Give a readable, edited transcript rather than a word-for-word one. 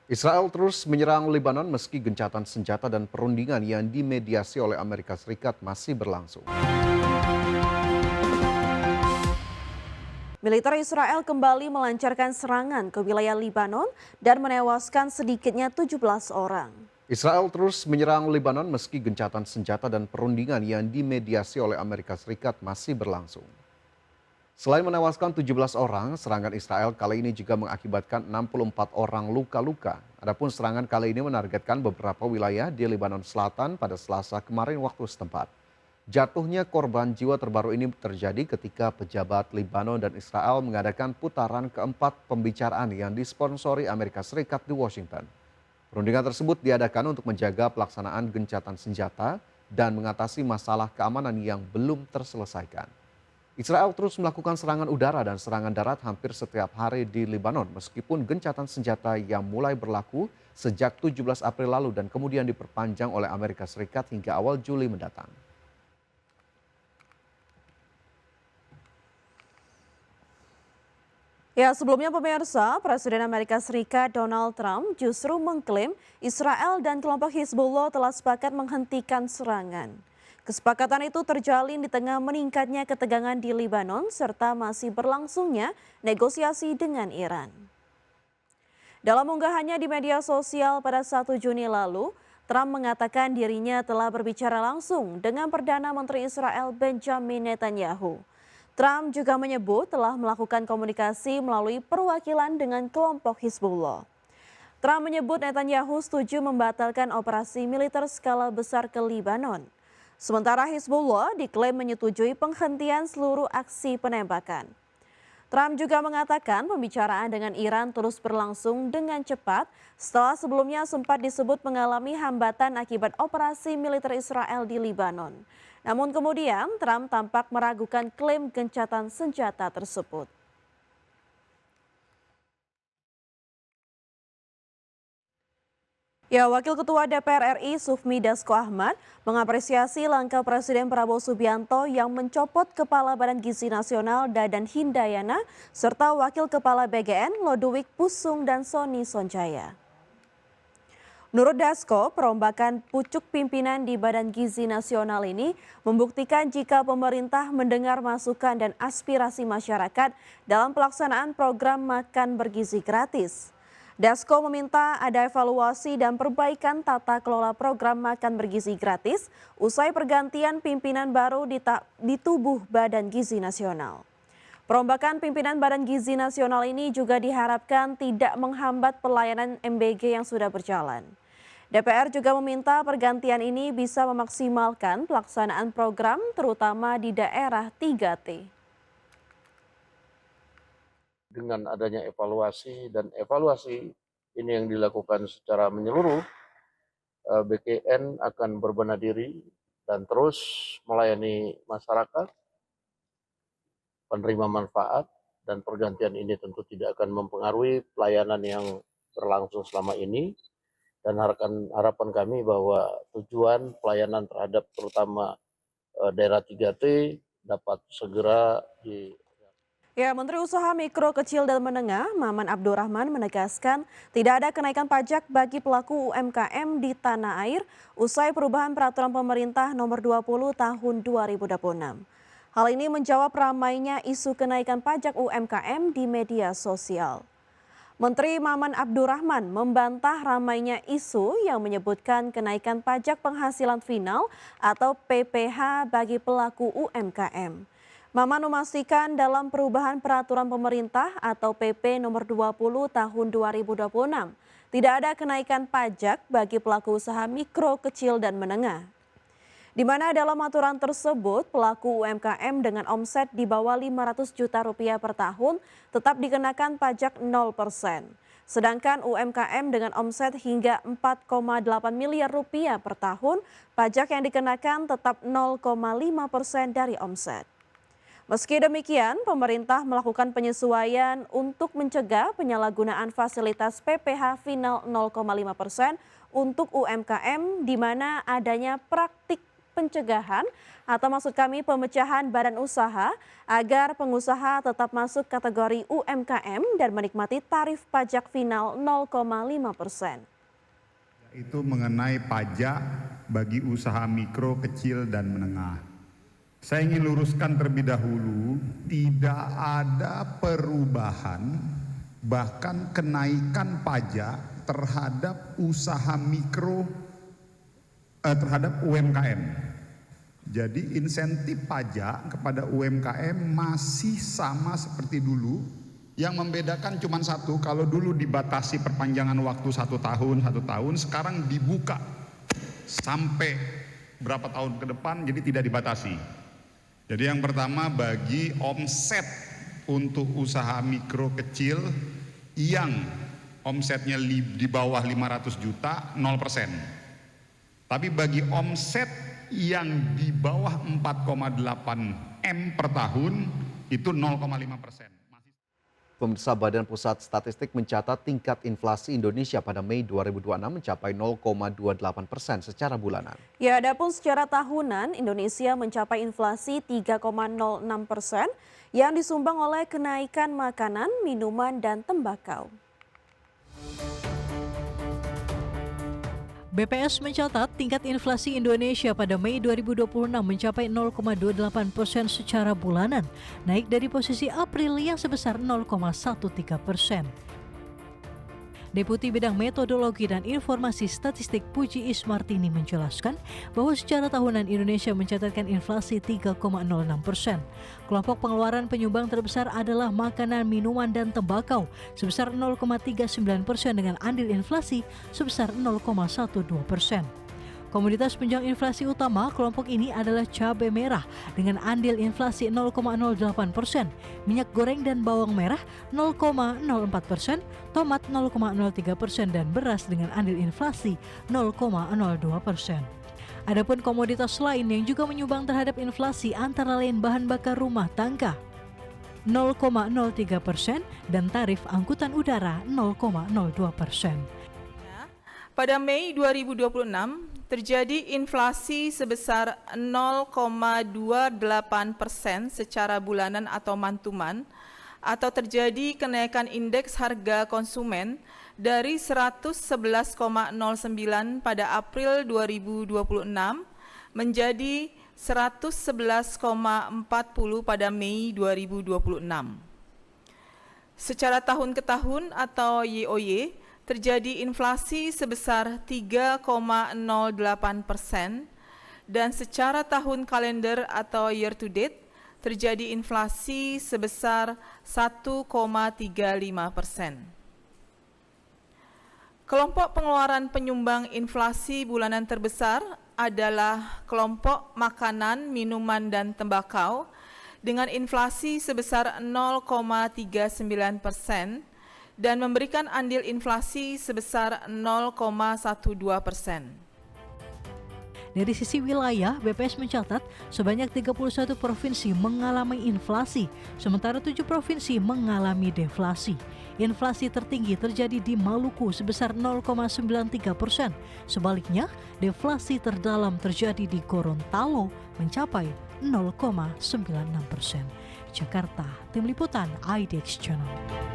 Israel terus menyerang Lebanon meski gencatan senjata dan perundingan yang dimediasi oleh Amerika Serikat masih berlangsung. Militer Israel kembali melancarkan serangan ke wilayah Lebanon dan menewaskan sedikitnya 17 orang. Israel terus menyerang Lebanon meski gencatan senjata dan perundingan yang dimediasi oleh Amerika Serikat masih berlangsung. Selain menewaskan 17 orang, serangan Israel kali ini juga mengakibatkan 64 orang luka-luka. Adapun serangan kali ini menargetkan beberapa wilayah di Lebanon Selatan pada Selasa kemarin waktu setempat. Jatuhnya korban jiwa terbaru ini terjadi ketika pejabat Lebanon dan Israel mengadakan putaran keempat pembicaraan yang disponsori Amerika Serikat di Washington. Perundingan tersebut diadakan untuk menjaga pelaksanaan gencatan senjata dan mengatasi masalah keamanan yang belum terselesaikan. Israel terus melakukan serangan udara dan serangan darat hampir setiap hari di Lebanon meskipun gencatan senjata yang mulai berlaku sejak 17 April lalu dan kemudian diperpanjang oleh Amerika Serikat hingga awal Juli mendatang. Ya, sebelumnya pemirsa, Presiden Amerika Serikat Donald Trump justru mengklaim Israel dan kelompok Hizbullah telah sepakat menghentikan serangan. Kesepakatan itu terjalin di tengah meningkatnya ketegangan di Lebanon serta masih berlangsungnya negosiasi dengan Iran. Dalam unggahannya di media sosial pada 1 Juni lalu, Trump mengatakan dirinya telah berbicara langsung dengan Perdana Menteri Israel Benjamin Netanyahu. Trump juga menyebut telah melakukan komunikasi melalui perwakilan dengan kelompok Hizbullah. Trump menyebut Netanyahu setuju membatalkan operasi militer skala besar ke Lebanon. Sementara Hizbullah diklaim menyetujui penghentian seluruh aksi penembakan. Trump juga mengatakan pembicaraan dengan Iran terus berlangsung dengan cepat setelah sebelumnya sempat disebut mengalami hambatan akibat operasi militer Israel di Lebanon. Namun kemudian Trump tampak meragukan klaim gencatan senjata tersebut. Ya, Wakil Ketua DPR RI Sufmi Dasko Ahmad mengapresiasi langkah Presiden Prabowo Subianto yang mencopot Kepala Badan Gizi Nasional Dadan Hindayana serta Wakil Kepala BGN Lodewijk Pusung dan Sony Sonjaya. Menurut Dasko, perombakan pucuk pimpinan di Badan Gizi Nasional ini membuktikan jika pemerintah mendengar masukan dan aspirasi masyarakat dalam pelaksanaan program makan bergizi gratis. Dasko meminta ada evaluasi dan perbaikan tata kelola program makan bergizi gratis usai pergantian pimpinan baru di tubuh Badan Gizi Nasional. Perombakan pimpinan Badan Gizi Nasional ini juga diharapkan tidak menghambat pelayanan MBG yang sudah berjalan. DPR juga meminta pergantian ini bisa memaksimalkan pelaksanaan program terutama di daerah 3T. Dengan adanya evaluasi dan evaluasi ini yang dilakukan secara menyeluruh, BKN akan berbenah diri dan terus melayani masyarakat, penerima manfaat, dan pergantian ini tentu tidak akan mempengaruhi pelayanan yang berlangsung selama ini. Dan harapan kami bahwa tujuan pelayanan terhadap terutama daerah 3T dapat segera di. Ya, Menteri Usaha Mikro, Kecil dan Menengah Maman Abdurrahman menegaskan tidak ada kenaikan pajak bagi pelaku UMKM di tanah air usai perubahan peraturan pemerintah nomor 20 tahun 2026. Hal ini menjawab ramainya isu kenaikan pajak UMKM di media sosial. Menteri Maman Abdurrahman membantah ramainya isu yang menyebutkan kenaikan pajak penghasilan final atau PPH bagi pelaku UMKM. Maman memastikan dalam perubahan peraturan pemerintah atau PP nomor 20 tahun 2026 tidak ada kenaikan pajak bagi pelaku usaha mikro, kecil dan menengah. Di mana dalam aturan tersebut pelaku UMKM dengan omset di bawah 500 juta rupiah per tahun tetap dikenakan pajak 0%. Sedangkan UMKM dengan omset hingga 4,8 miliar rupiah per tahun, pajak yang dikenakan tetap 0,5% dari omset. Meski demikian, pemerintah melakukan penyesuaian untuk mencegah penyalahgunaan fasilitas PPH final 0,5% untuk UMKM di mana adanya praktik pencegahan atau maksud kami pemecahan badan usaha agar pengusaha tetap masuk kategori UMKM dan menikmati tarif pajak final 0,5%. Itu mengenai pajak bagi usaha mikro, kecil, dan menengah. Saya ingin luruskan terlebih dahulu, tidak ada perubahan, bahkan kenaikan pajak terhadap usaha mikro, terhadap UMKM. Jadi insentif pajak kepada UMKM masih sama seperti dulu. Yang membedakan cuma satu, kalau dulu dibatasi perpanjangan waktu 1 tahun, sekarang dibuka sampai berapa tahun ke depan, jadi tidak dibatasi. Jadi yang pertama bagi omset untuk usaha mikro kecil yang omsetnya di bawah 500 juta 0%. Tapi bagi omset yang di bawah 4,8 M per tahun itu 0,5%. Pemirsa, Badan Pusat Statistik mencatat tingkat inflasi Indonesia pada Mei 2026 mencapai 0,28% secara bulanan. Ya, adapun secara tahunan Indonesia mencapai inflasi 3,06% yang disumbang oleh kenaikan makanan, minuman, dan tembakau. BPS mencatat tingkat inflasi Indonesia pada Mei 2026 mencapai 0,28% secara bulanan, naik dari posisi April yang sebesar 0,13%. Deputi Bidang Metodologi dan Informasi Statistik Puji Ismartini menjelaskan bahwa secara tahunan Indonesia mencatatkan inflasi 3,06%. Kelompok pengeluaran penyumbang terbesar adalah makanan, minuman, dan tembakau sebesar 0,39% dengan andil inflasi sebesar 0,12%. Komoditas penunjang inflasi utama kelompok ini adalah cabai merah dengan andil inflasi 0,08%, minyak goreng dan bawang merah 0,04%, tomat 0,03% dan beras dengan andil inflasi 0,02%. Adapun komoditas lain yang juga menyumbang terhadap inflasi antara lain bahan bakar rumah tangga 0,03% dan tarif angkutan udara 0,02%. Pada Mei 2026, terjadi inflasi sebesar 0,28% secara bulanan atau mantuman, atau terjadi kenaikan indeks harga konsumen dari 111,09 pada April 2026 menjadi 111,40 pada Mei 2026. Secara tahun ke tahun atau YoY, terjadi inflasi sebesar 3,08% dan secara tahun kalender atau year to date terjadi inflasi sebesar 1,35%. Kelompok pengeluaran penyumbang inflasi bulanan terbesar adalah kelompok makanan, minuman, dan tembakau dengan inflasi sebesar 0,39%, dan memberikan andil inflasi sebesar 0,12%. Dari sisi wilayah, BPS mencatat sebanyak 31 provinsi mengalami inflasi, sementara 7 provinsi mengalami deflasi. Inflasi tertinggi terjadi di Maluku sebesar 0,93%. Sebaliknya, deflasi terdalam terjadi di Gorontalo mencapai 0,96%. Jakarta, Tim Liputan IDX Channel.